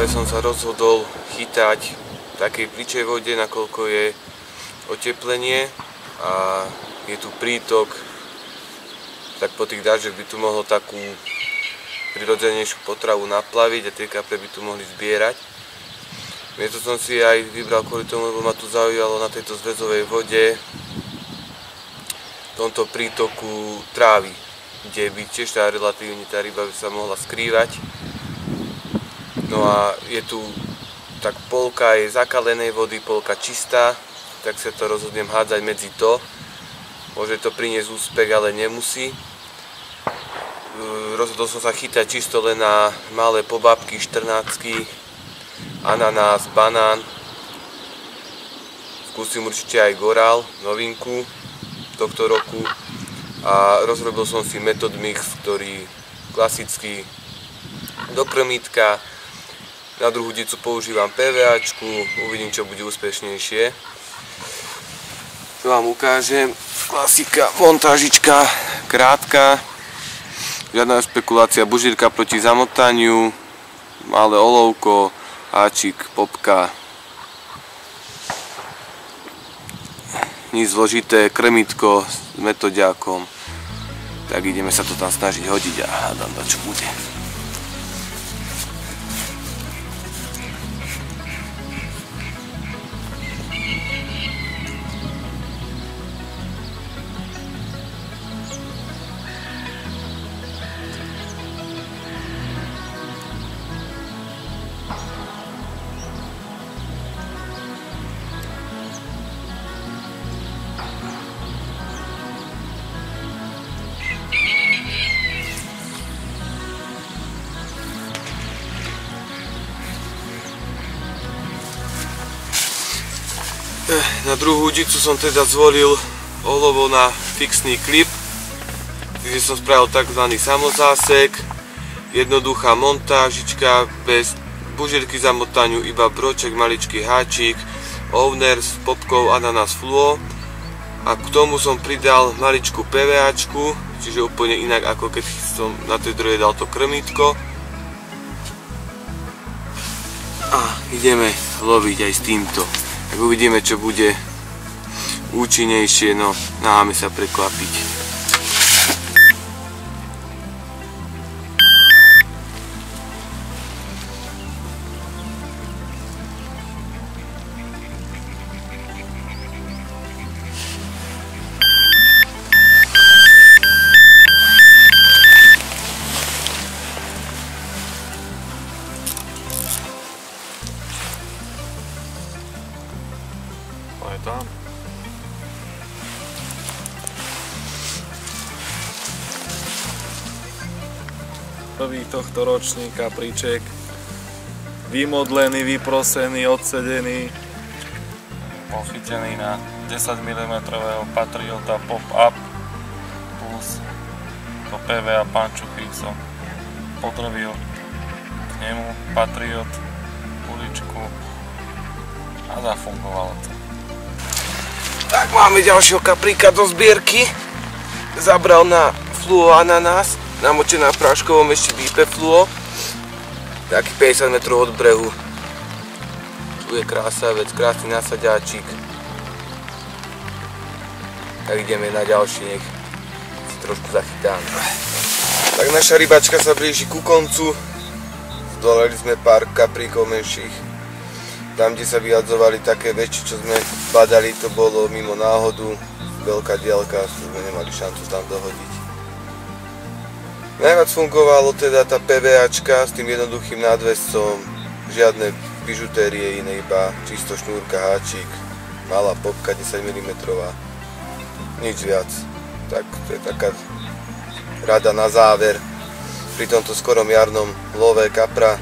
Práve som sa rozhodol chytať v takej pličej vode, nakoľko je oteplenie a je tu prítok, tak po tých dažďoch by tu mohlo takú prirodzenejšiu potravu naplaviť a tie kapre by tu mohli zbierať. Miesto som si aj vybral kvôli tomu, lebo ma tu zaujalo na tejto zväzovej vode v tomto prítoku trávy, kde by tiež relatívne tá ryba by sa mohla skrývať. No a je tu tak polka je zakalenej vody, polka čistá, tak sa to rozhodnem hádzať medzi to. Môže to priniesť úspech, ale nemusí. Rozhodol som sa chytať čisto len na malé pobabky, štrnácky, ananás, banán. Skúsim určite aj gorál, novinku tohto roku. A rozrobil som si Method Mix, ktorý klasický do krmítka. Na druhú dicu používam PVAčku, uvidím, čo bude úspešnejšie. Tu vám ukážem, klasika, montážička, krátka, žiadna špekulácia, bužírka proti zamotaniu, malé olovko, háčik, popka. Nič zložité, krmítko s metodiákom. Tak ideme sa to tam snažiť hodiť a hádam, čo bude. Na druhú udicu som teda zvolil olovo na fixný klip, takže som spravil tzv. Samozásek, jednoduchá montážička, bez bužierky zamotaniu, iba broček, maličký háčik, owner s popkou ananás fluo a k tomu som pridal maličkú PVAčku, čiže úplne inak ako keď som na tej druhej dal to krmítko. A ideme loviť aj s týmto. Tak uvidíme, čo bude účinnejšie, no necháme sa prekvapiť. Je tam. Prvý tohto ročník kapríček, vymodlený, vyprosený, odsedený, pochytený na 10 mm Patriota Pop-Up plus to PVA pančuchy som podrobil k nemu Patriot, uličku a zafungovalo to. Tak máme ďalšieho kapríka do zbierky. Zabral na fluo ananás, namočená v práškovom ešte DP fluo. Taký 50 metrov od brehu. Tu je krásavec, krásny nasaďáčik. Tak ideme na ďalší, nech si trošku zachytáme. Tak naša rybačka sa blíži ku koncu. Zdolali sme pár kapríkov menších. Tam, kde sa vyhadzovali také väčšie, čo sme badali, to bolo mimo náhodu. Veľká diaľka, sme nemali šancu tam dohodiť. Najviac fungovalo teda tá PVAčka s tým jednoduchým nadväzcom. Žiadne bižutérie iné, iba čisto šnúrka, háčik, malá popka 10 mm. Nič viac. Tak to je taká rada na záver. Pri tomto skorom jarnom love kapra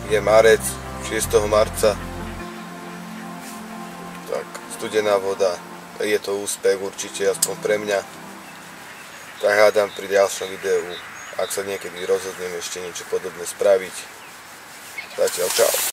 je marec, 6. marca. Tak, studená voda, je to úspech určite, aspoň pre mňa. Tak hádam pri ďalšom videu, ak sa niekedy rozhodnem ešte niečo podobné spraviť. Zatiaľ čau.